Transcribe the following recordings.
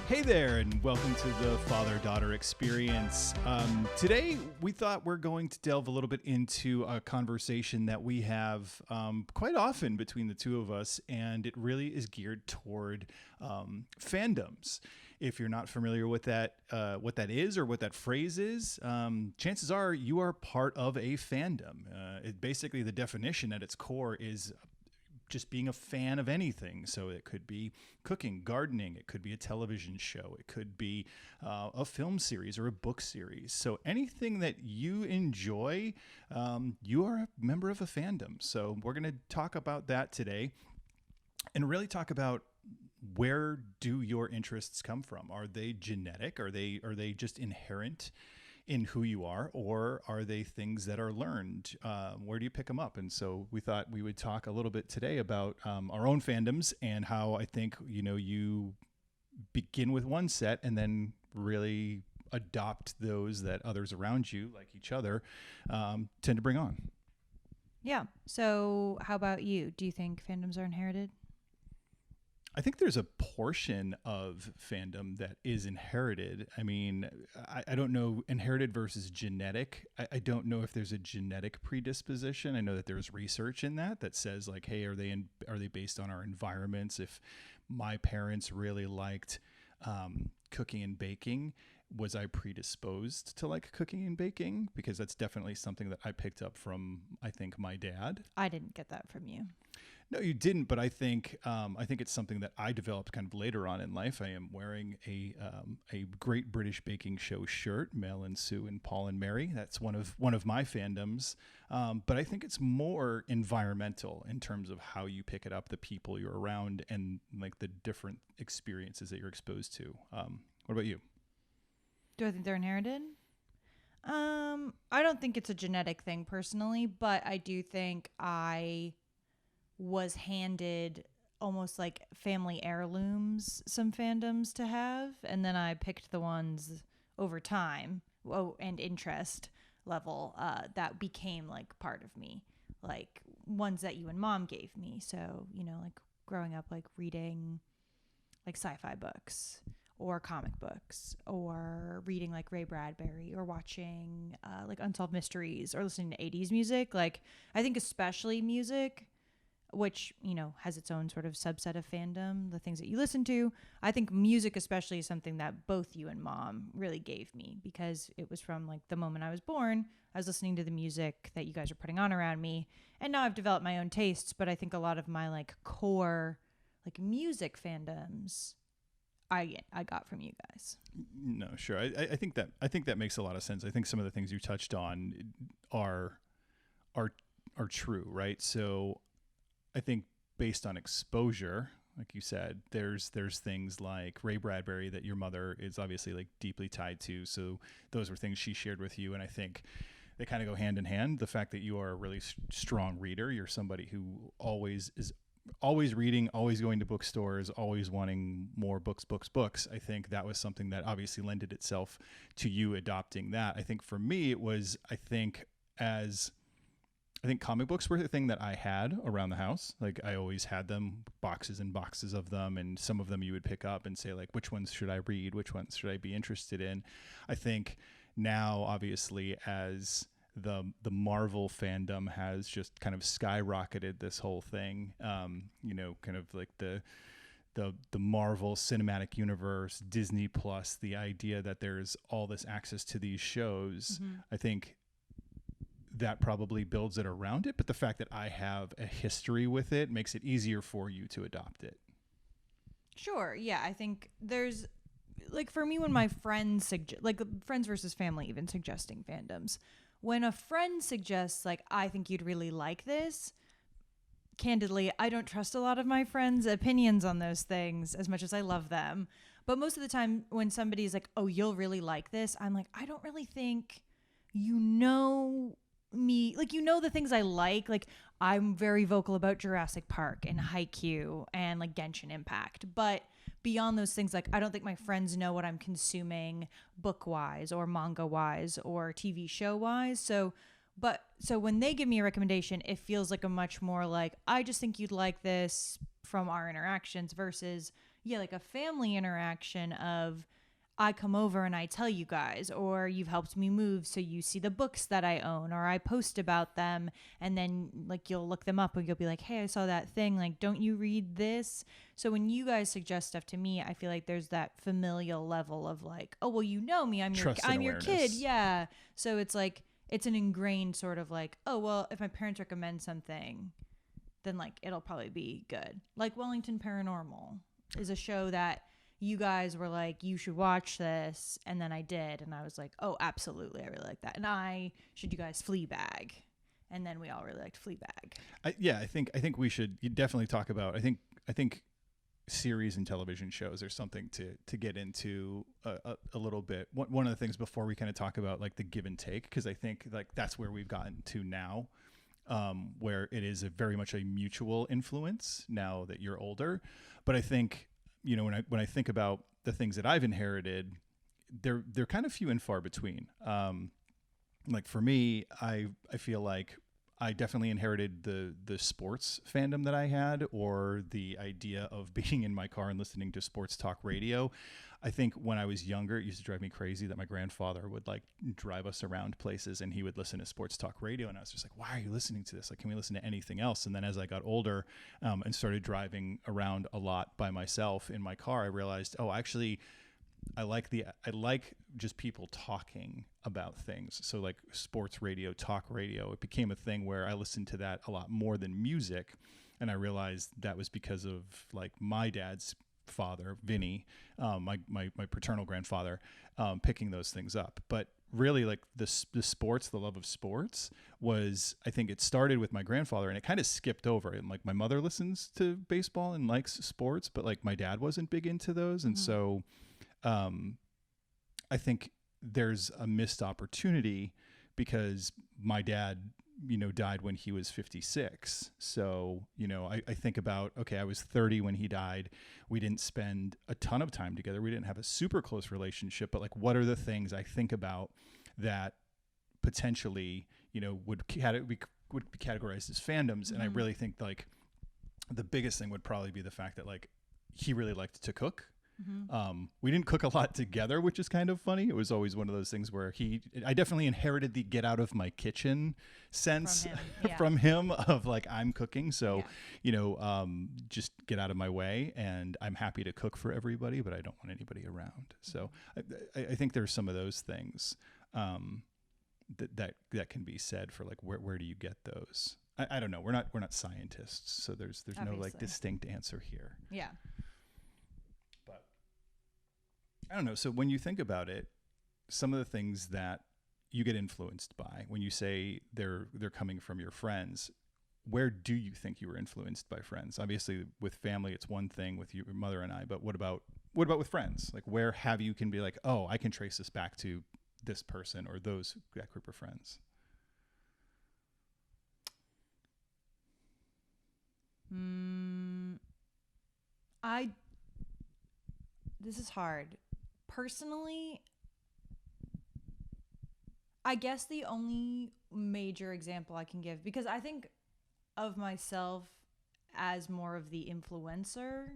Hey there, and welcome to the Father-Daughter Experience. Today, we thought we're going to delve a little bit into a conversation that we have quite often between the two of us, and it really is geared toward fandoms. If you're not familiar with that, what that is or what that phrase is, chances are you are part of a fandom. Basically, the definition at its core is just being a fan of anything. So it could be cooking, gardening, it could be a television show, it could be a film series or a book series. So anything that you enjoy, you are a member of a fandom. So we're going to talk about that today and really talk about where do your interests come from? Are they genetic? Are they just inherent in who you are, or are they things that are learned? Where do you pick them up? And so we thought we would talk a little bit today about our own fandoms and how I think, you begin with one set and then really adopt those that others around you, like each other, tend to bring on. Yeah. So how about you? Do you think fandoms are inherited? I think there's a portion of fandom that is inherited. I mean, I don't know, inherited versus genetic. I don't know if there's a genetic predisposition. I know that there's research in that says like, hey, are they based on our environments? If my parents really liked cooking and baking, was I predisposed to like cooking and baking? Because that's definitely something that I picked up from, I think, my dad. I didn't get that from you. No, you didn't, but I think it's something that I developed kind of later on in life. I am wearing a Great British Baking Show shirt, Mel and Sue and Paul and Mary. That's one of my fandoms, but I think it's more environmental in terms of how you pick it up, the people you're around, and like the different experiences that you're exposed to. What about you? Do I think they're inherited? I don't think it's a genetic thing personally, but I do think I was handed almost like family heirlooms, some fandoms to have. And then I picked the ones over time and interest level that became like part of me, like ones that you and mom gave me. So, like growing up, like reading like sci-fi books or comic books or reading like Ray Bradbury or watching like Unsolved Mysteries or listening to 80s music. Like I think especially music, which, has its own sort of subset of fandom, the things that you listen to. I think music especially is something that both you and mom really gave me because it was from like the moment I was born. I was listening to the music that you guys are putting on around me. And now I've developed my own tastes, but I think a lot of my like core like music fandoms I got from you guys. No, sure. I think that makes a lot of sense. I think some of the things you touched on are true, right? So I think based on exposure, like you said, there's things like Ray Bradbury that your mother is obviously like deeply tied to. So those were things she shared with you. And I think they kind of go hand in hand. The fact that you are a really strong reader, you're somebody who always reading, always going to bookstores, always wanting more books. I think that was something that obviously lended itself to you adopting that. I think for me, it was, I think comic books were the thing that I had around the house. Like I always had them, boxes and boxes of them. And some of them you would pick up and say like, which ones should I read? Which ones should I be interested in? I think now, obviously, as the Marvel fandom has just kind of skyrocketed this whole thing, kind of like the Marvel Cinematic Universe, Disney Plus, the idea that there's all this access to these shows, I think that probably builds it around it. But the fact that I have a history with it makes it easier for you to adopt it. Sure. Yeah. I think there's like for me, when my friends like friends versus family, even suggesting fandoms, when a friend suggests like, I think you'd really like this, candidly, I don't trust a lot of my friends' opinions on those things as much as I love them. But most of the time when somebody's like, oh, you'll really like this, I'm like, I don't really think me, like, the things I like I'm very vocal about Jurassic Park and Haikyuu and like Genshin Impact, but beyond those things, like I don't think my friends know what I'm consuming book wise or manga wise or TV show wise. So when they give me a recommendation, it feels like a much more like, I just think you'd like this from our interactions versus like a family interaction of I come over and I tell you guys, or you've helped me move, so you see the books that I own, or I post about them, and then like you'll look them up and you'll be like, hey, I saw that thing, like, don't you read this? So when you guys suggest stuff to me, I feel like there's that familial level of like, oh, well, you know me, I'm your kid. Yeah. So it's like it's an ingrained sort of like, oh, well, if my parents recommend something, then like it'll probably be good. Like Wellington Paranormal is a show that you guys were like, you should watch this, and then I did, and I was like, oh, absolutely, I really like that. And should you guys Fleabag? And then we all really liked Fleabag. I think we should definitely talk about. I think series and television shows are something to get into a little bit. One of the things before we kind of talk about like the give and take, because I think like that's where we've gotten to now, where it is very much a mutual influence now that you're older. But I think, you know, when I think about the things that I've inherited, they're kind of few and far between. Like for me, I feel like I definitely inherited the sports fandom that I had, or the idea of being in my car and listening to sports talk radio. I think when I was younger, it used to drive me crazy that my grandfather would like drive us around places and he would listen to sports talk radio. And I was just like, why are you listening to this? Like, can we listen to anything else? And then as I got older and started driving around a lot by myself in my car, I realized, oh, actually, I like just people talking about things. So like sports radio, talk radio, it became a thing where I listened to that a lot more than music. And I realized that was because of like my dad's father, Vinny, my paternal grandfather, picking those things up. But really, like the sports, the love of sports was, I think it started with my grandfather, and it kind of skipped over. And like my mother listens to baseball and likes sports, but like my dad wasn't big into those, and so I think there's a missed opportunity because my dad, you know, died when he was 56. So, you know, I think about, okay, I was 30 when he died. We didn't spend a ton of time together. We didn't have a super close relationship, but like, what are the things I think about that potentially, you know, would be categorized as fandoms? Mm-hmm. And I really think like the biggest thing would probably be the fact that like he really liked to cook. Mm-hmm. We didn't cook a lot together, which is kind of funny. It was always one of those things where I definitely inherited the get out of my kitchen sense from him of like, I'm cooking. So, you know, just get out of my way, and I'm happy to cook for everybody, but I don't want anybody around. So I think there's some of those things, that can be said for like, where do you get those? I don't know. We're not scientists. So there's no like distinct answer here. Yeah. I don't know. So when you think about it, some of the things that you get influenced by, when you say they're coming from your friends, where do you think you were influenced by friends? Obviously, with family, it's one thing with your mother and I, but what about with friends? Like, where you can be like, oh, I can trace this back to this person or that group of friends? This is hard. Personally, I guess the only major example I can give, because I think of myself as more of the influencer,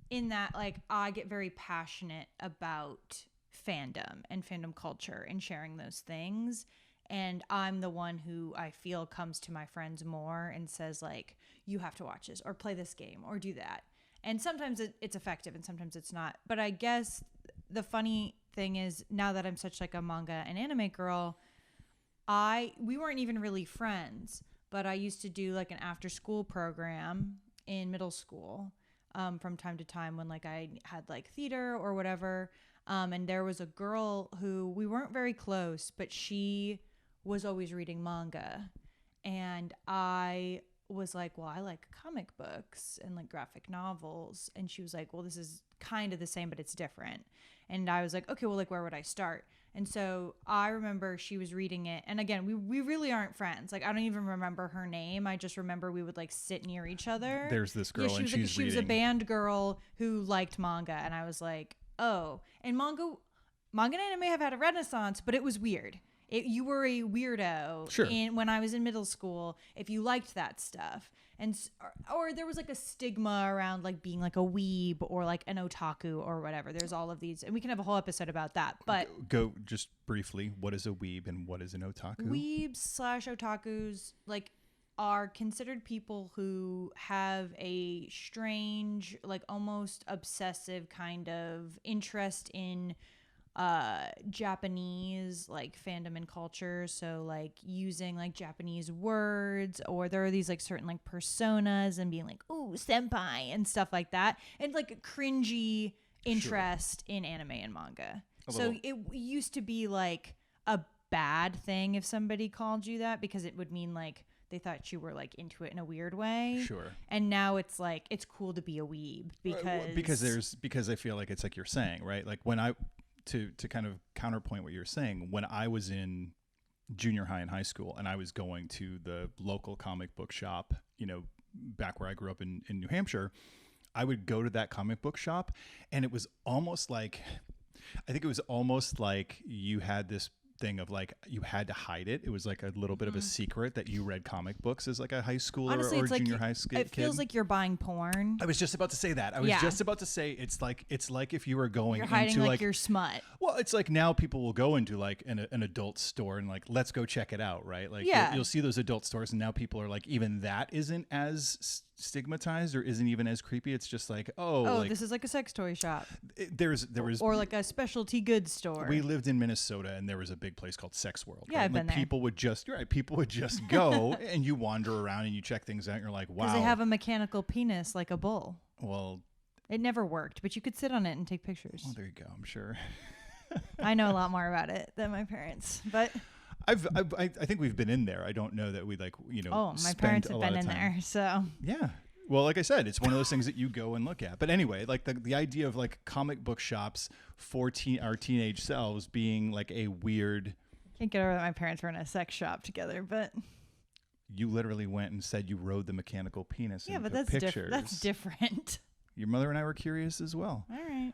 in that like I get very passionate about fandom and fandom culture and sharing those things. And I'm the one who I feel comes to my friends more and says like, you have to watch this or play this game or do that. And sometimes it's effective and sometimes it's not. But I guess the funny thing is, now that I'm such like a manga and anime girl, we weren't even really friends, but I used to do like an after school program in middle school from time to time when like I had like theater or whatever. And there was a girl who we weren't very close, but she was always reading manga. And I was like, well, I like comic books and like graphic novels. And she was like, well, this is kind of the same, but it's different. And I was like, okay, well, like, where would I start? And so I remember she was reading it. And again, we really aren't friends. Like, I don't even remember her name. I just remember we would like sit near each other. There's this girl and she's reading. She was a band girl who liked manga. And I was like, oh, and manga and anime have had a renaissance, but it was weird. You were a weirdo. Sure. When I was in middle school, if you liked that stuff. And or there was like a stigma around like being like a weeb or like an otaku or whatever. There's all of these, and we can have a whole episode about that. But go just briefly. What is a weeb and what is an otaku? Weebs / otakus like are considered people who have a strange, like almost obsessive kind of interest in Japanese like fandom and culture, so like using like Japanese words, or there are these like certain like personas and being like ooh senpai and stuff like that, and like cringy interest in anime and manga. So it used to be like a bad thing if somebody called you that, because it would mean like they thought you were like into it in a weird way. Sure. And now it's like it's cool to be a weeb because I feel like it's like you're saying, right? Like when to kind of counterpoint what you're saying, when I was in junior high and high school and I was going to the local comic book shop, back where I grew up in New Hampshire, I would go to that comic book shop, and it was almost like, I think it was almost like you had this thing of like you had to hide it. It was like a little bit of a secret that you read comic books as like a high schooler. Honestly, or it's junior like high school kid. It feels like you're buying porn. I was just about to say that. I was just about to say it's like if you were going you're hiding into like your smut. Well, it's like now people will go into like an adult store and like, let's go check it out, right? Like you'll see those adult stores, and now people are like, even that isn't as stigmatized or isn't even as creepy. It's just like, like, this is like a sex toy shop. There was or like a specialty goods store. We lived in Minnesota, and there was a big place called Sex World. Yeah, right? I've been there. People would just go and you wander around and you check things out. And you're like, wow. Because they have a mechanical penis like a bull. Well, it never worked, but you could sit on it and take pictures. Well, there you go. I'm sure. I know a lot more about it than my parents, but I think we've been in there. I don't know that we like, my parents have been in there, so yeah. Well, like I said, it's one of those things that you go and look at. But anyway, like the idea of like comic book shops for our teenage selves being like a weird. Can't get over that my parents were in a sex shop together, but you literally went and said you rode the mechanical penis. Yeah, and but took pictures. That's different. Your mother and I were curious as well. All right.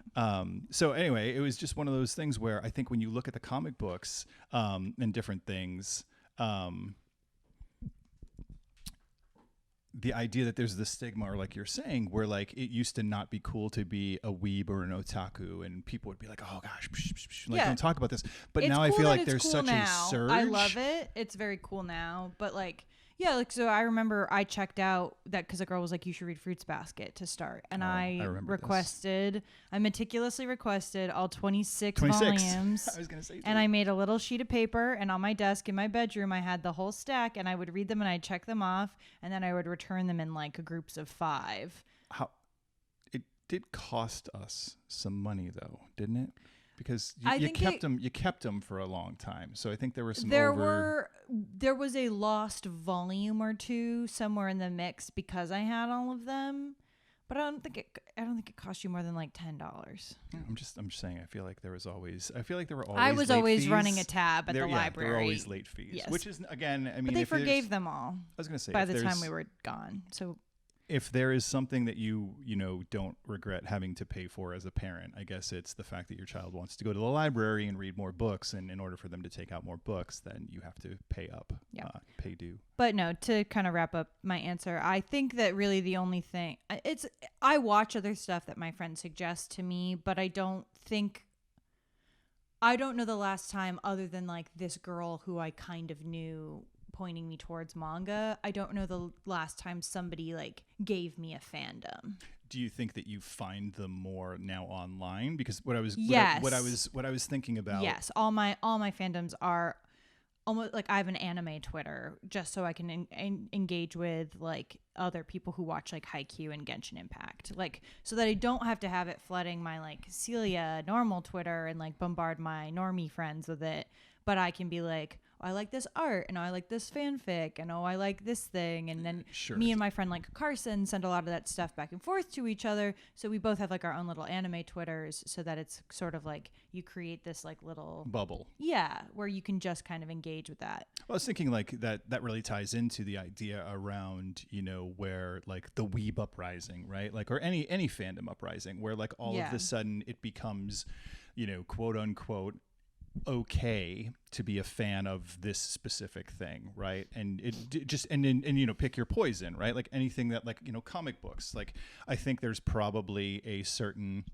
So anyway, it was just one of those things where I think when you look at the comic books and different things, the idea that there's this stigma, or like you're saying, where like it used to not be cool to be a weeb or an otaku, and people would be like, oh gosh, like don't talk about this. But now I feel like there's such a surge. I love it. It's very cool now. But like, yeah, like so I remember I checked out that because a girl was like, you should read Fruits Basket to start. And I meticulously requested all 26 volumes. I was going to say. And I made a little sheet of paper, and on my desk in my bedroom, I had the whole stack, and I would read them and I'd check them off, and then I would return them in like groups of 5. It did cost us some money though, didn't it? Because you kept them for a long time. So I think there were some there was a lost volume or two somewhere in the mix because I had all of them, but I don't think it cost you more than like $10. I'm just saying. I feel like there were always. I was always fees. running a tab at the library. There were always late fees, yes. Which is again. I mean, but they forgave them all. I was going to say by the time we were gone. So. If there is something that you don't regret having to pay for as a parent, I guess it's the fact that your child wants to go to the library and read more books, and in order for them to take out more books, then you have to pay up, pay due. But no, to kind of wrap up my answer, I think that really the only thing I watch other stuff that my friends suggest to me, but I don't know the last time, other than like this girl who I kind of knew pointing me towards manga, I don't know the last time somebody like gave me a fandom. Do you think that you find them more now online? Because what I was thinking about. Yes, all my fandoms are almost like I have an anime Twitter just so I can engage with like other people who watch like Haikyuu and Genshin Impact, like so that I don't have to have it flooding my like Celia normal Twitter and like bombard my normie friends with it, but I can be like, oh, I like this art, and oh, I like this fanfic, and oh, I like this thing, and then me and my friend like Carson send a lot of that stuff back and forth to each other, so we both have like our own little anime Twitters, so that it's sort of like you create this like little bubble, where you can just kind of engage with that. Well, I was thinking like that really ties into the idea around where like the weeb uprising, right? Like, or any fandom uprising, where like all of a sudden it becomes quote unquote okay to be a fan of this specific thing, right? And and pick your poison, right? Like anything that, like, comic books, like I think there's probably a certain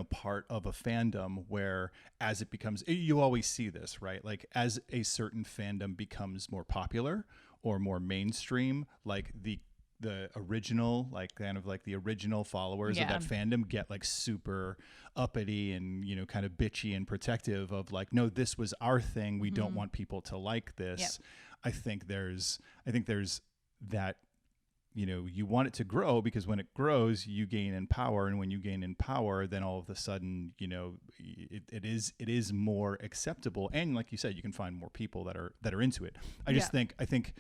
part of a fandom where, as it becomes, you always see this, right? Like as a certain fandom becomes more popular or more mainstream, like the original, like kind of like the original followers of that fandom get like super uppity and kind of bitchy and protective of like, no, this was our thing, we don't want people to like this. I think there's that, you want it to grow, because when it grows you gain in power, and when you gain in power, then all of a sudden it is more acceptable, and like you said, you can find more people that are into it. I think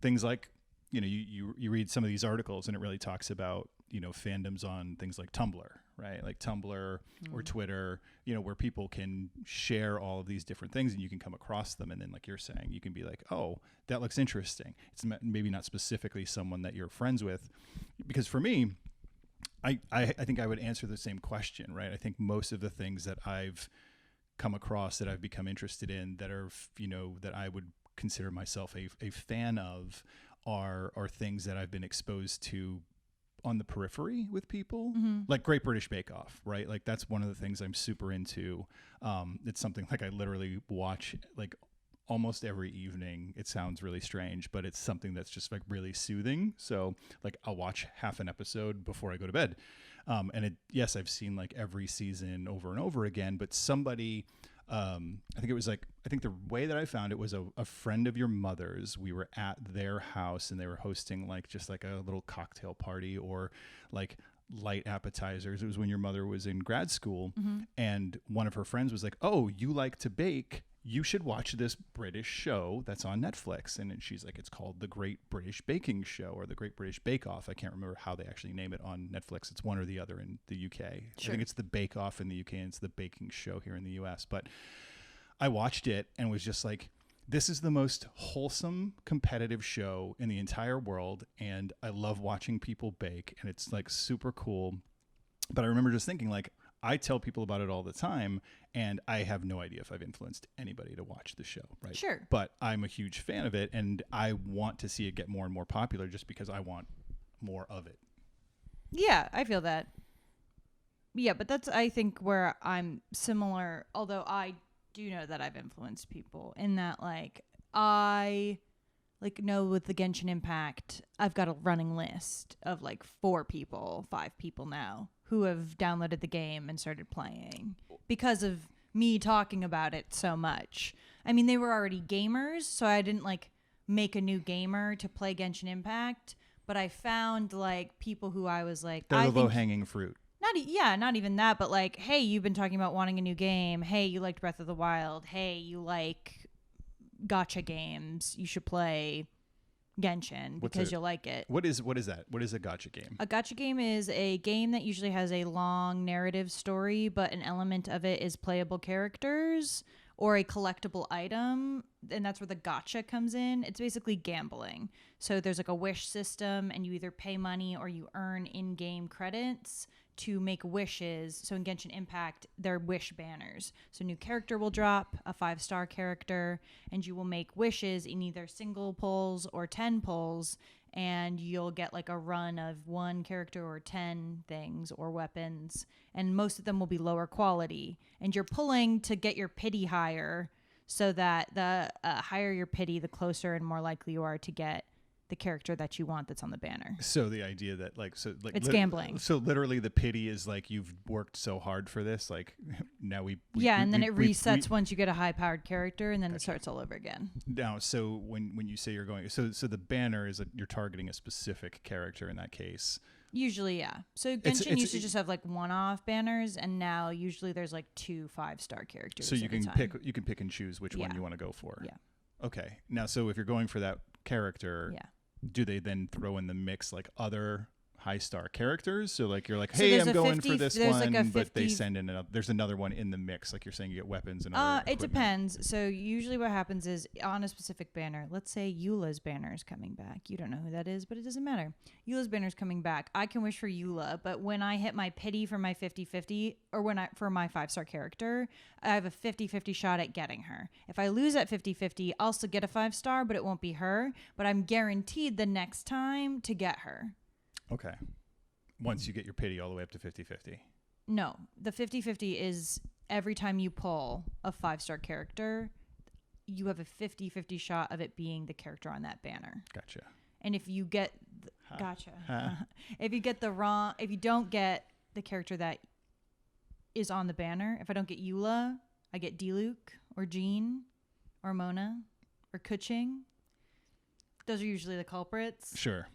things like, you read some of these articles and it really talks about, fandoms on things like Tumblr, right? Like Tumblr or Twitter, where people can share all of these different things and you can come across them. And then, like you're saying, you can be like, oh, that looks interesting. It's maybe not specifically someone that you're friends with. Because for me, I think I would answer the same question, right? I think most of the things that I've come across, that I've become interested in, that are, that I would consider myself a fan of, are things that I've been exposed to on the periphery with people, like Great British Bake Off, right? Like that's one of the things I'm super into. It's something like I literally watch like almost every evening. It sounds really strange, but it's something that's just like really soothing. So like I'll watch half an episode before I go to bed. And yes, I've seen like every season over and over again, but somebody, I think the way that I found it was a friend of your mother's. We were at their house and they were hosting like just like a little cocktail party or like light appetizers. It was when your mother was in grad school, and one of her friends was like, oh, you like to bake, you should watch this British show that's on Netflix. And then she's like, it's called The Great British Baking Show or The Great British Bake Off. I can't remember how they actually name it on Netflix. It's one or the other in the UK. Sure. I think it's the Bake Off in the UK and it's the Baking Show here in the US. But I watched it and was just like, this is the most wholesome, competitive show in the entire world. And I love watching people bake, and it's like super cool. But I remember just thinking, like, I tell people about it all the time, and I have no idea if I've influenced anybody to watch the show, right? Sure. But I'm a huge fan of it, and I want to see it get more and more popular just because I want more of it. Yeah, I feel that. Yeah, but that's, I think, where I'm similar, although I do know that I've influenced people in that, like, I know with the Genshin Impact, I've got a running list of like 4 people, 5 people now who have downloaded the game and started playing because of me talking about it so much. I mean, they were already gamers, so I didn't like make a new gamer to play Genshin Impact, but I found like people who I was like, they're the low-hanging fruit. Not even that, but like, hey, you've been talking about wanting a new game. Hey, you liked Breath of the Wild. Hey, you like gacha games. You should play Genshin because you'll like it. What is that? What is a gacha game? A gacha game is a game that usually has a long narrative story, but an element of it is playable characters or a collectible item, and that's where the gacha comes in. It's basically gambling. So there's like a wish system, and you either pay money or you earn in-game credits to make wishes. So in Genshin Impact, they're wish banners. So a new character will drop, a 5-star character, and you will make wishes in either single pulls or 10 pulls, and you'll get like a run of 1 character or 10 things or weapons, and most of them will be lower quality. And you're pulling to get your pity higher, so that the higher your pity, the closer and more likely you are to get the character that you want that's on the banner. So the idea that it's gambling. So literally the pity is like, you've worked so hard for this, like now we and then it resets once you get a high powered character, and then it starts all over again. Now, so when you say you're going, so the banner is you're targeting a specific character in that case. Usually, yeah. So Genshin used to just have like one-off banners, and now usually there's like 2 5-star characters. So you can pick and choose which one you want to go for. Yeah. Okay. Now, so if you're going for that character, yeah, do they then throw in the mix like other high star characters? So like you're like, So hey, there's I'm a going 50 for this there's one, like a but they 50 send in there's another one in the mix. Like you're saying, you get weapons and other It equipment. depends. So usually what happens is on a specific banner, let's say Eula's banner is coming back. You don't know who that is, but it doesn't matter. Eula's banner is coming back. I can wish for Eula, but when I hit my pity for my 50-50 or for my 5-star character, I have a 50-50 shot at getting her. If I lose at 50-50, I'll still get a 5-star, but it won't be her, but I'm guaranteed the next time to get her. Okay. Once you get your pity all the way up to 50-50. No, the 50-50 is every time you pull a 5-star character, you have a 50-50 shot of it being the character on that banner. Gotcha. And if you get, if you don't get the character that is on the banner, if I don't get Eula, I get Diluc or Jean or Mona or Kuching. Those are usually the culprits. Sure.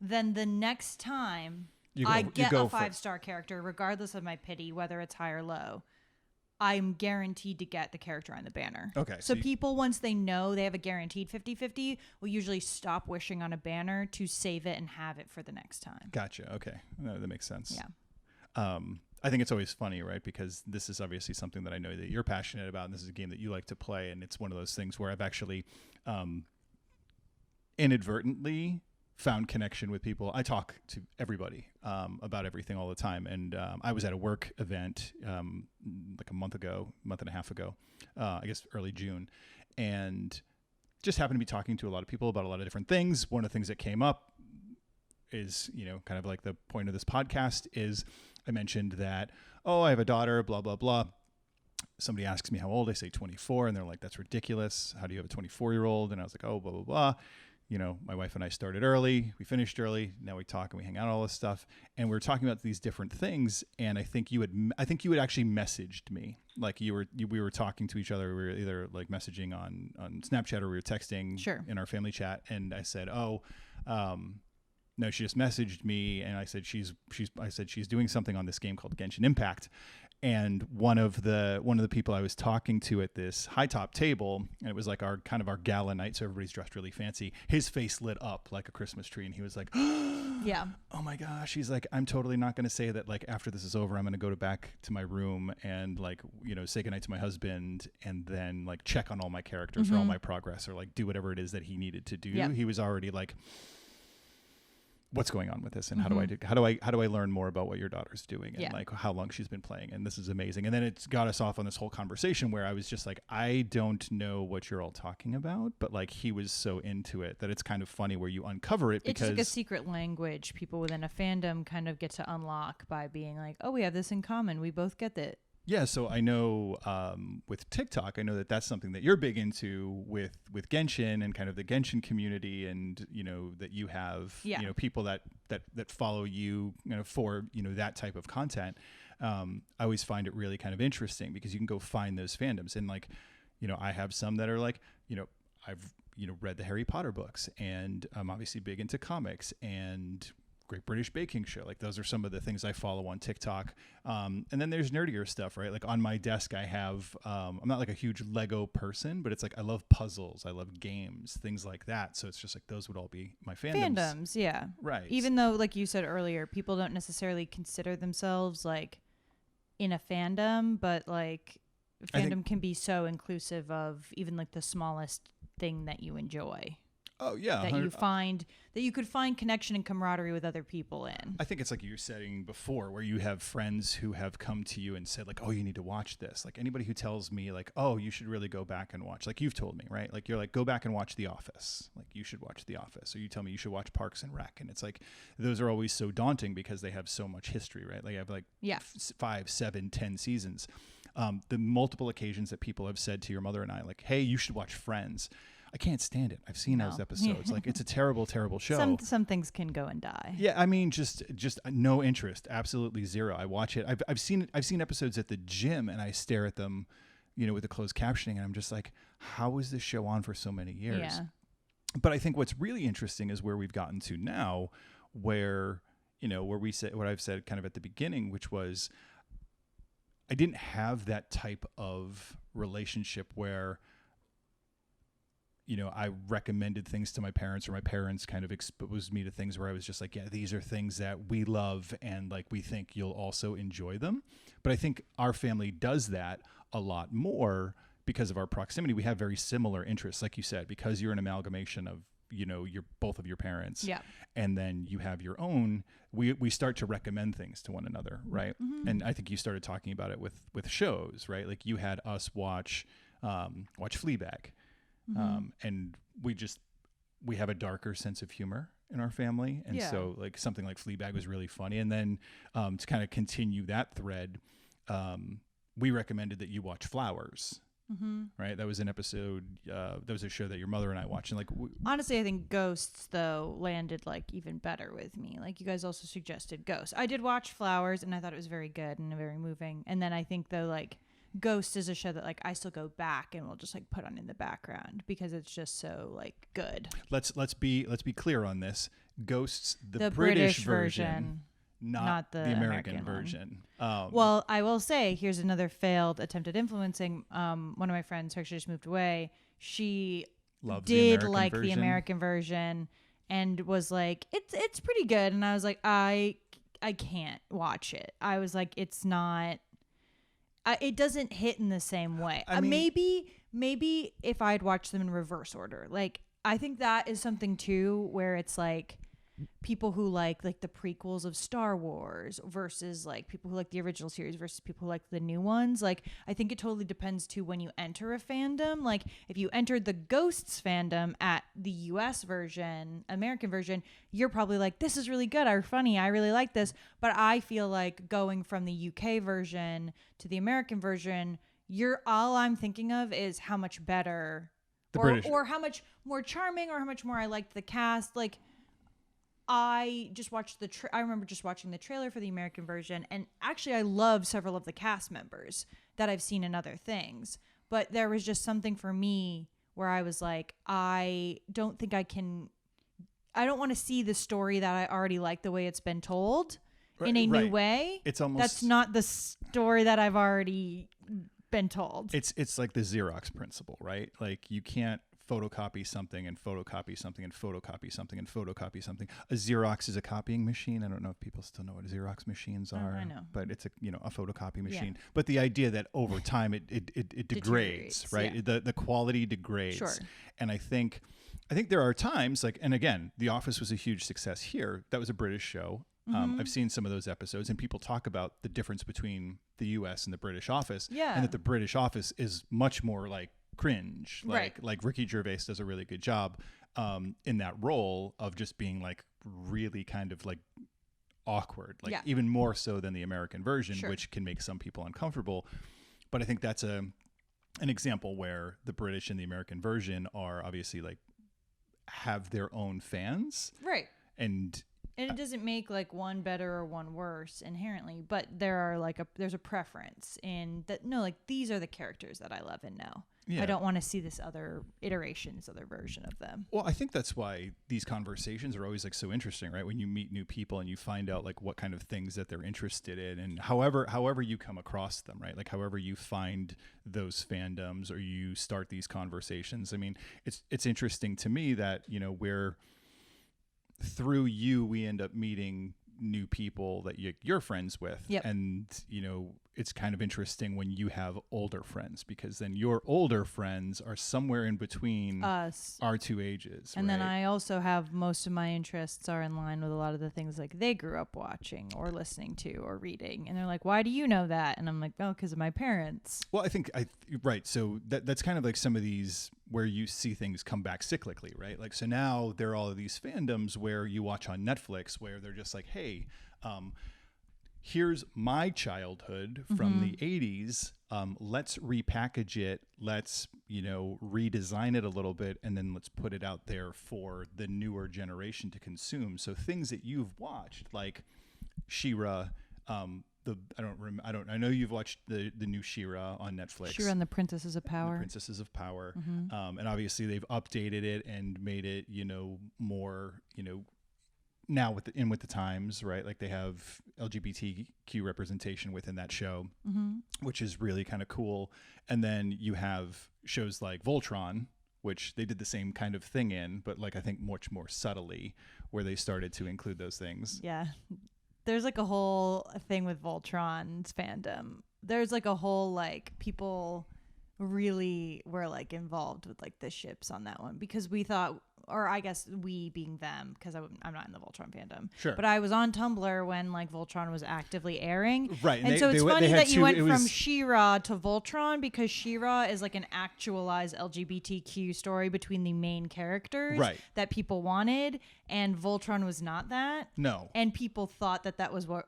Then the next time I get a 5-star character, regardless of my pity, whether it's high or low, I'm guaranteed to get the character on the banner. Okay. So people, once they know they have a guaranteed 50-50, will usually stop wishing on a banner to save it and have it for the next time. Gotcha. Okay. No, that makes sense. Yeah. I think it's always funny, right? Because this is obviously something that I know that you're passionate about, and this is a game that you like to play, and it's one of those things where I've actually inadvertently found connection with people. I talk to everybody about everything all the time, and I was at a work event like a month and a half ago, I guess early June, and just happened to be talking to a lot of people about a lot of different things. One of the things that came up is, kind of like the point of this podcast is I mentioned that, I have a daughter, blah, blah, blah. Somebody asks me how old. I say 24, and they're like, that's ridiculous. How do you have a 24-year-old? And I was like, blah, blah, blah. My wife and I started early. We finished early. Now we talk and we hang out, all this stuff. And we were talking about these different things. And I think you had actually messaged me. Like we were talking to each other. We were either like messaging on Snapchat or we were texting in our family chat. And I said, no, she just messaged me. And I said, she's doing something on this game called Genshin Impact. And one of the people I was talking to at this high top table, and it was like our gala night, so everybody's dressed really fancy. His face lit up like a Christmas tree, and he was like, "Yeah, oh my gosh!" He's like, "I'm totally not going to say that. Like after this is over, I'm going to go back to my room and like say goodnight to my husband, and then like check on all my characters or all my progress, or like do whatever it is that he needed to do." Yep. He was already like, what's going on with this, and how do I learn more about what your daughter's doing, and like how long she's been playing, and this is amazing. And then it's got us off on this whole conversation where I was just like, I don't know what you're all talking about, but like he was so into it that it's kind of funny where you uncover it because it's like a secret language people within a fandom kind of get to unlock by being like, oh, we have this in common, we both get it. Yeah, so I know with TikTok, I know that that's something that you're big into with Genshin and kind of the Genshin community, and that you have people that follow you, for that type of content. I always find it really kind of interesting because you can go find those fandoms, and like I have some that are like I've read the Harry Potter books, and I'm obviously big into comics and Great British Baking Show. Like those are some of the things I follow on TikTok. And then there's nerdier stuff, right? Like on my desk, I have, I'm not like a huge Lego person, but it's like, I love puzzles. I love games, things like that. So it's just like, those would all be my fandoms. Yeah. Right. Even though, like you said earlier, people don't necessarily consider themselves like in a fandom, but like fandom can be so inclusive of even like the smallest thing that you enjoy. Oh yeah, that you could find connection and camaraderie with other people in. I think it's like you were saying before, where you have friends who have come to you and said like, "Oh, you need to watch this." Like anybody who tells me like, "Oh, you should really go back and watch," like you've told me, right? Like you're like, "Go back and watch The Office." Like you should watch The Office, or you tell me you should watch Parks and Rec, and it's like those are always so daunting because they have so much history, right? Like you have like 5, 7, 10 seasons. The multiple occasions that people have said to your mother and I, like, "Hey, you should watch Friends." I can't stand it. I've seen those episodes. Like it's a terrible, terrible show. Some things can go and die. Yeah, I mean, just no interest. Absolutely zero. I watch it. I've seen episodes at the gym, and I stare at them, with the closed captioning, and I'm just like, how is this show on for so many years? Yeah. But I think what's really interesting is where we've gotten to now, where we said what I've said kind of at the beginning, which was I didn't have that type of relationship where I recommended things to my parents, or my parents kind of exposed me to things where I was just like, yeah, these are things that we love and like we think you'll also enjoy them. But I think our family does that a lot more because of our proximity. We have very similar interests, like you said, because you're an amalgamation of your both of your parents, Yeah. and then you have your own. We start to recommend things to one another, right? Mm-hmm. And I think you started talking about it with shows, right? Like you had us watch Fleabag. And we have a darker sense of humor in our family. And so like something like Fleabag was really funny. And then to kind of continue that thread, we recommended that you watch Flowers, right? That was an episode, that was a show that your mother and I watched. And like, honestly, I think Ghosts though landed like even better with me. Like you guys also suggested Ghosts. I did watch Flowers and I thought it was very good and very moving. And then I think though, like, Ghost is a show that like I still go back and will just like put on in the background because it's just so like good. Let's be clear on this. Ghosts, the British version, not the American version. Well, I will say here's another failed attempt at influencing. One of my friends who actually just moved away. She did like the American version and was like, it's pretty good. And I was like, I can't watch it. I was like, it's not. It doesn't hit in the same way. I mean, maybe if I'd watched them in reverse order, like I think that is something too, where it's like people who like the prequels of Star Wars versus like people who like the original series versus people who like the new ones. Like I think it totally depends too when you enter a fandom. Like if you entered the Ghosts fandom at the US version, American version, you're probably like, this is really good or funny, I really like this. But I feel like going from the UK version to the American version, all I'm thinking of is how much better or how much more charming or how much more I liked the cast. Like I just watched I remember just watching the trailer for the American version, and actually I love several of the cast members that I've seen in other things, but there was just something for me where I was like, I don't want to see the story that I already like the way it's been told in a new way. It's almost, that's not the story that I've already been told. It's like the Xerox principle, right? Like you can't photocopy something and photocopy something and photocopy something and photocopy something. A Xerox is a copying machine. I don't know if people still know what Xerox machines are. I know. But it's a photocopy machine. Yeah. But the idea that over time it degrades, right? Yeah. The quality degrades. Sure. And I think there are times like, and again, The Office was a huge success here. That was a British show. I've seen some of those episodes, and people talk about the difference between the U.S. and the British Office, and that the British Office is much more like cringe. Like Ricky Gervais does a really good job in that role of just being like really kind of like awkward, like even more so than the American version, which can make some people uncomfortable. But I think that's an example where the British and the American version are obviously like have their own fans, right? And it doesn't make like one better or one worse inherently, but there's a preference in that. No, like these are the characters that I love and know. Yeah. I don't want to see this other version of them. Well, I think that's why these conversations are always like so interesting, right? When you meet new people and you find out like what kind of things that they're interested in, and however you come across them, right? Like however you find those fandoms or you start these conversations. I mean, it's interesting to me that, where through you, we end up meeting new people that you're friends with. Yep. And, it's kind of interesting when you have older friends, because then your older friends are somewhere in between us, our two ages. And then I also have most of my interests are in line with a lot of the things like they grew up watching or listening to or reading. And they're like, why do you know that? And I'm like, oh, because of my parents. Well, I think right. So that's kind of like some of these where you see things come back cyclically, right? Like, so now there are all of these fandoms where you watch on Netflix where they're just like, hey, here's my childhood from the 80s. Let's repackage it. Let's, redesign it a little bit, and then let's put it out there for the newer generation to consume. So things that you've watched, like She-Ra, I know you've watched the new She-Ra on Netflix. She-Ra and the Princesses of Power. And obviously they've updated it and made it, more, now with the times, right? Like they have LGBTQ representation within that show, which is really kind of cool. And then you have shows like Voltron, which they did the same kind of thing in, but like I think much more subtly, where they started to include those things. Yeah. There's like a whole thing with Voltron's fandom. There's like a whole like people really were like involved with like the ships on that one because we thought, or I guess we being them, because I'm not in the Voltron fandom. Sure. But I was on Tumblr when like Voltron was actively airing. Right. And so it's funny that you went from She-Ra to Voltron because She-Ra is like an actualized LGBTQ story between the main characters that people wanted. And Voltron was not that. No. And people thought that that was what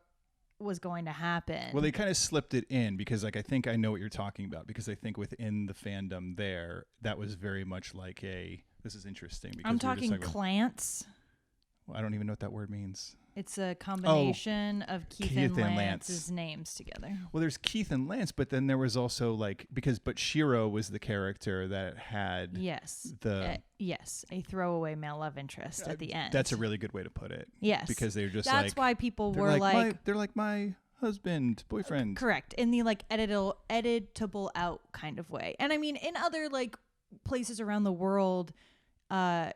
was going to happen. Well, they kind of slipped it in because like I think I know what you're talking about, because I think within the fandom there, that was very much like this is interesting because I'm talking Clance. Well, I don't even know what that word means. It's a combination of Keith and Lance's names together. Well, there's Keith and Lance, but then there was also like but Shiro was the character that had a throwaway male love interest at the end. That's a really good way to put it. Yes, because they're just that's why people were like they're like my husband, boyfriend. Correct, in the like editable out kind of way. And I mean, in other like places around the world,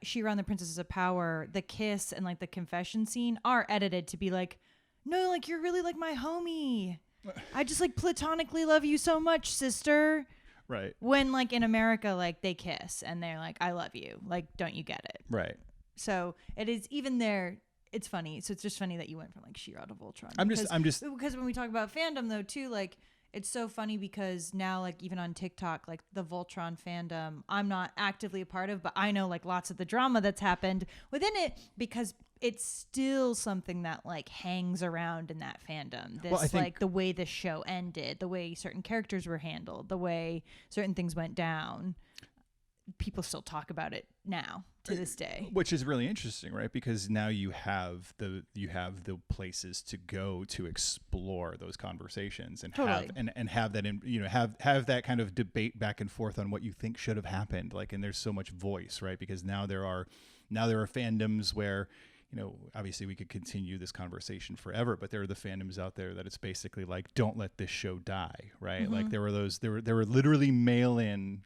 She-Ra and the Princesses of Power, the kiss and like the confession scene are edited to be like, no, like you're really like my homie. I just like platonically love you so much, sister. Right. When like in America, like they kiss and they're like, I love you. Like, don't you get it? Right. So it is even there. It's funny. So it's just funny that you went from like She-Ra to Voltron. I'm just because when we talk about fandom though too, like it's so funny because now like even on TikTok, like the Voltron fandom, I'm not actively a part of, but I know like lots of the drama that's happened within it because it's still something that like hangs around in that fandom. This like the way the show ended, the way certain characters were handled, the way certain things went down. People still talk about it now to this day, which is really interesting, right? Because now you have the places to go to explore those conversations and have that in, have that kind of debate back and forth on what you think should have happened. Like, and there's so much voice, right? Because now there are fandoms where, obviously we could continue this conversation forever, but there are the fandoms out there that it's basically like, don't let this show die, right? Mm-hmm. Like there were literally mail-in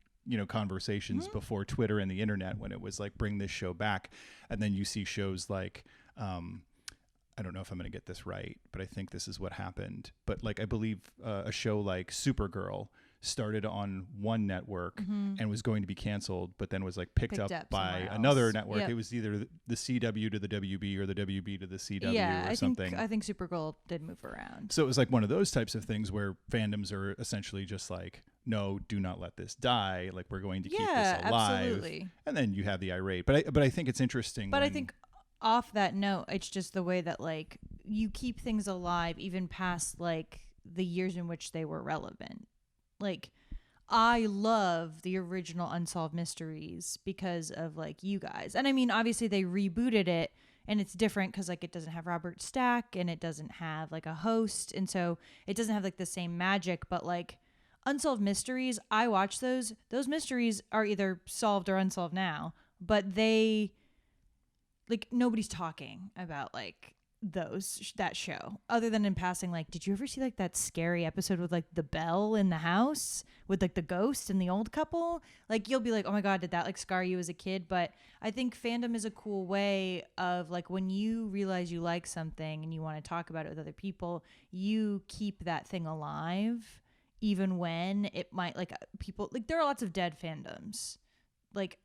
conversations before Twitter and the internet when it was like, bring this show back. And then you see shows like, I don't know if I'm going to get this right, but I think this is what happened. But like, I believe a show like Supergirl started on one network and was going to be canceled, but then was like picked up by another network. Yep. It was either the CW to the WB or the WB to the CW or something. I think Supergirl did move around. So it was like one of those types of things where fandoms are essentially just like, no, do not let this die. Like, we're going to keep this alive. Absolutely. And then you have the irate. But I think it's interesting. But I think off that note, it's just the way that like you keep things alive even past like the years in which they were relevant. Like, I love the original Unsolved Mysteries because of like you guys. And I mean, obviously they rebooted it and it's different because like it doesn't have Robert Stack and it doesn't have like a host. And so it doesn't have like the same magic, but like Unsolved Mysteries, I watch those. Those mysteries are either solved or unsolved now, but they like nobody's talking about like that show other than in passing. Like, did you ever see like that scary episode with like the bell in the house with like the ghost and the old couple? Like, you'll be like, oh my god, did that like scar you as a kid? But I think fandom is a cool way of like, when you realize you like something and you want to talk about it with other people, you keep that thing alive even when it might like people like, there are lots of dead fandoms like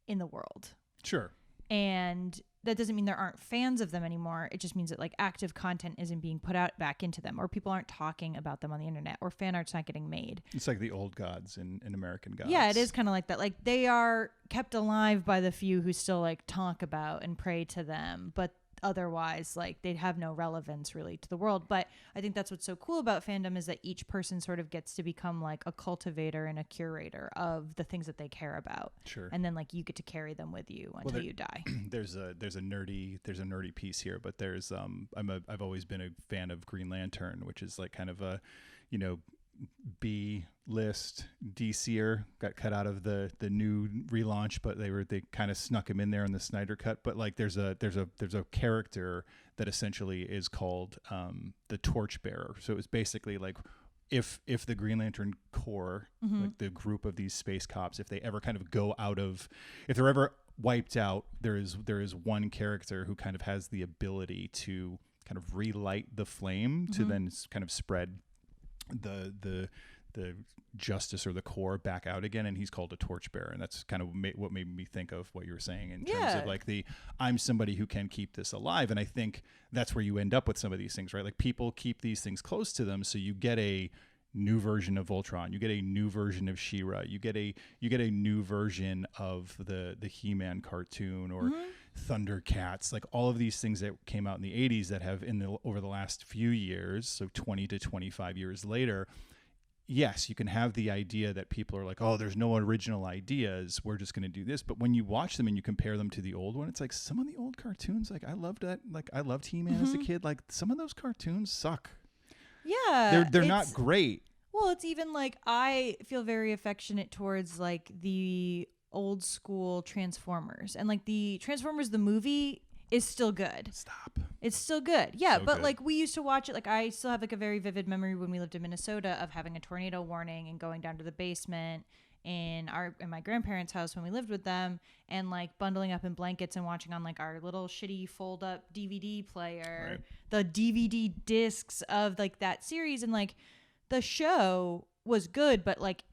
in the world. Sure. And that doesn't mean there aren't fans of them anymore. It just means that like active content isn't being put out back into them, or people aren't talking about them on the internet, or fan art's not getting made. It's like the old gods in American Gods. Yeah, it is kind of like that. Like, they are kept alive by the few who still like talk about and pray to them, but otherwise like they'd have no relevance really to the world. But I think that's what's so cool about fandom is that each person sort of gets to become like a cultivator and a curator of the things that they care about. Sure. And then like you get to carry them with you until you die. There's a nerdy piece here, but there's I've always been a fan of Green Lantern, which is like kind of a B-list DCer, got cut out of the new relaunch, but they kind of snuck him in there in the Snyder cut. But like there's a character that essentially is called the Torchbearer. So it was basically like if the Green Lantern Corps, like the group of these space cops, if they ever kind of go out of, if they're ever wiped out, there is one character who kind of has the ability to kind of relight the flame to then kind of spread the justice or the core back out again, and he's called a Torchbearer, and that's kind of what made me think of what you were saying in terms of like I'm somebody who can keep this alive. And I think that's where you end up with some of these things, right? Like people keep these things close to them, so you get a new version of Voltron, you get a new version of She-Ra, you get a new version of the He-Man cartoon or Thundercats, like all of these things that came out in the 80s that have over the last few years, so 20 to 25 years later. Yes, you can have the idea that people are like, oh, there's no original ideas, we're just going to do this. But when you watch them and you compare them to the old one, it's like some of the old cartoons, like I loved that. Like I loved He-Man as a kid. Like some of those cartoons suck. Yeah. They're not great. Well, it's even like I feel very affectionate towards like the old school Transformers. And like the Transformers, the movie is still good. Stop. It's still good. Yeah, So but good. like we used to watch it. Like I still have like a very vivid memory when we lived in Minnesota of having a tornado warning and going down to the basement in my grandparents' house when we lived with them, and like bundling up in blankets and watching on like our little shitty fold up DVD player, the DVD discs of like that series. And like the show was good, but like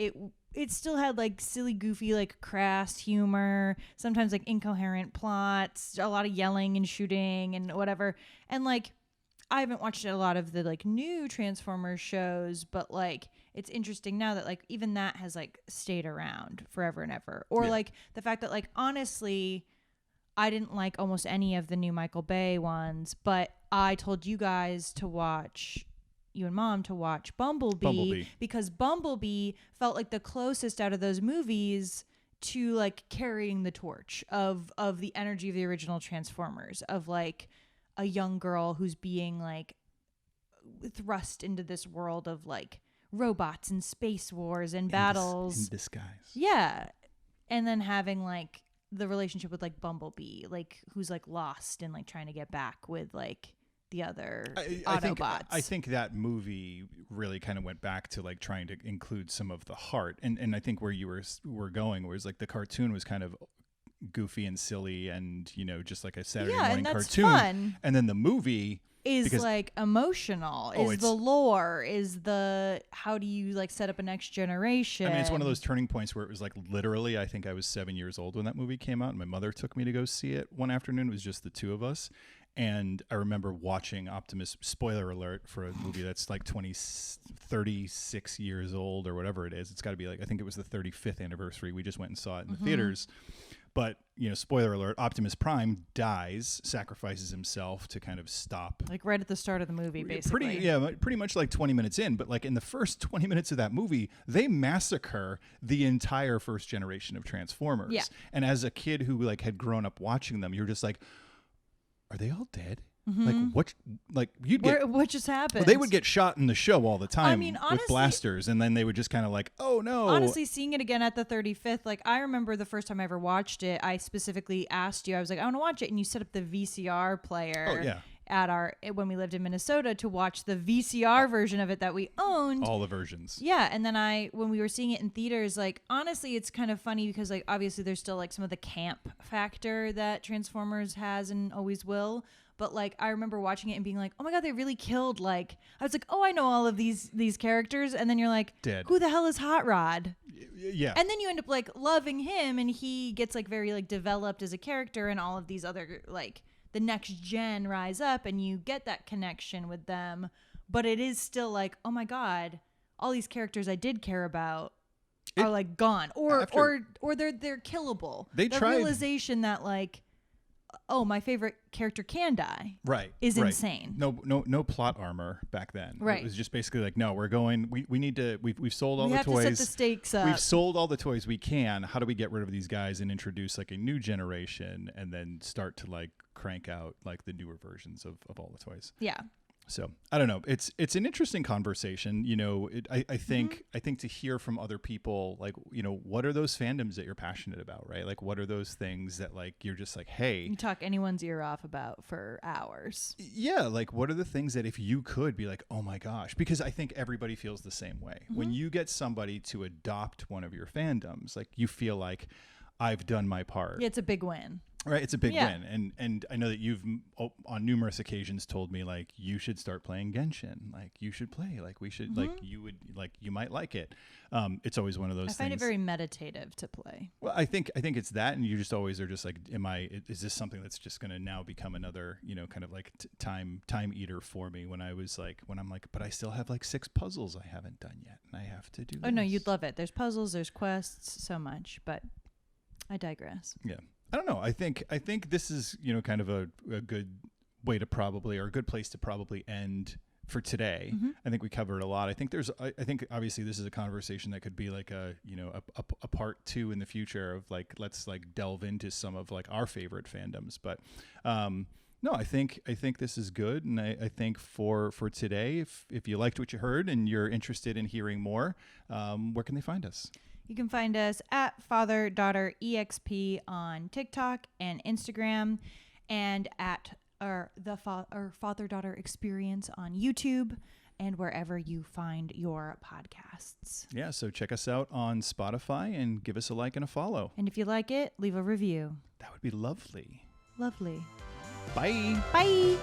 it still had like silly, goofy, like crass humor, sometimes like incoherent plots, a lot of yelling and shooting and whatever. And like, I haven't watched a lot of the like new Transformers shows, but like, it's interesting now that like even that has like stayed around forever and ever. Or like the fact that like, honestly, I didn't like almost any of the new Michael Bay ones, but I told you guys to watch, you and Mom, to watch Bumblebee because Bumblebee felt like the closest out of those movies to like carrying the torch of the energy of the original Transformers, of like a young girl who's being like thrust into this world of like robots and space wars and battles in disguise. Yeah. And then having like the relationship with like Bumblebee, like who's like lost and like trying to get back with like the other Autobots. I think that movie really kind of went back to like trying to include some of the heart, and I think where you were going was like the cartoon was kind of goofy and silly, and you know, just like a Saturday morning and that's cartoon. Fun. And then the movie is like emotional, is the lore, is the how do you like set up a next generation. I mean, it's one of those turning points where it was like literally, I think I was 7 years old when that movie came out, and my mother took me to go see it one afternoon. It was just the two of us. And I remember watching Optimus, spoiler alert for a movie that's like 36 years old or whatever it is. It's got to be like, I think it was the 35th anniversary. We just went and saw it in the theaters. But, you know, spoiler alert, Optimus Prime dies, sacrifices himself to kind of stop. Like right at the start of the movie, basically. Pretty much like 20 minutes in. But like in the first 20 minutes of that movie, they massacre the entire first generation of Transformers. Yeah. And as a kid who like had grown up watching them, you're just like, are they all dead? Like what? Like you'd get what just happened? Well, they would get shot in the show all the time. I mean, honestly, with blasters, and then they would just kind of like, oh no. Honestly, seeing it again at the 35th, like I remember the first time I ever watched it, I specifically asked you, I was like, I want to watch it, and you set up the VCR player. Oh yeah. At when we lived in Minnesota to watch the VCR version of it that we owned. All the versions. Yeah. And then when we were seeing it in theaters, like honestly, it's kind of funny because like obviously there's still like some of the camp factor that Transformers has and always will. But like I remember watching it and being like, oh my God, they really killed like I was like, oh, I know all of these characters, and then you're like, dead. Who the hell is Hot Rod? Yeah. And then you end up like loving him, and he gets like very like developed as a character, and all of these other like the next gen rise up, and you get that connection with them. But it is still like, oh my God, all these characters I did care about are like gone, or they're killable. The realization that like, oh, my favorite character can die. Right. Is insane. No plot armor back then. Right. It was just basically like, no, we're going, we need to, we've sold all the toys. We have to set the stakes up. We've sold all the toys we can. How do we get rid of these guys and introduce like a new generation, and then start to like crank out like the newer versions of all the toys? Yeah. So I don't know. It's an interesting conversation. I think to hear from other people, like, what are those fandoms that you're passionate about, right? Like, what are those things that, like, you're just like, hey, you talk anyone's ear off about for hours. Yeah, like, what are the things that if you could be like, oh my gosh, because I think everybody feels the same way. When you get somebody to adopt one of your fandoms, like, you feel like I've done my part. Yeah, it's a big win. Right, it's a big win, and I know that you've on numerous occasions told me, like, you should start playing Genshin, like, you should play, like, we should, like, you might like it. It's always one of those things. I find it very meditative to play. Well, I think it's that, and you just always are just like, is this something that's just going to now become another, kind of like time eater for me? When I'm like, but I still have like 6 puzzles I haven't done yet, and I have to do. Oh no, you'd love it. There's puzzles, there's quests, so much, but I digress. Yeah. I don't know. I think this is, kind of a good way to probably, or a good place to probably end for today. I think we covered a lot. I think obviously this is a conversation that could be like a part 2 in the future of, like, let's, like, delve into some of, like, our favorite fandoms. But no, I think this is good. And I think for today, if you liked what you heard and you're interested in hearing more, where can they find us? You can find us at FatherDaughterEXP on TikTok and Instagram, and at our Father-Daughter Experience on YouTube, and wherever you find your podcasts. Yeah, so check us out on Spotify and give us a like and a follow. And if you like it, leave a review. That would be lovely. Lovely. Bye. Bye.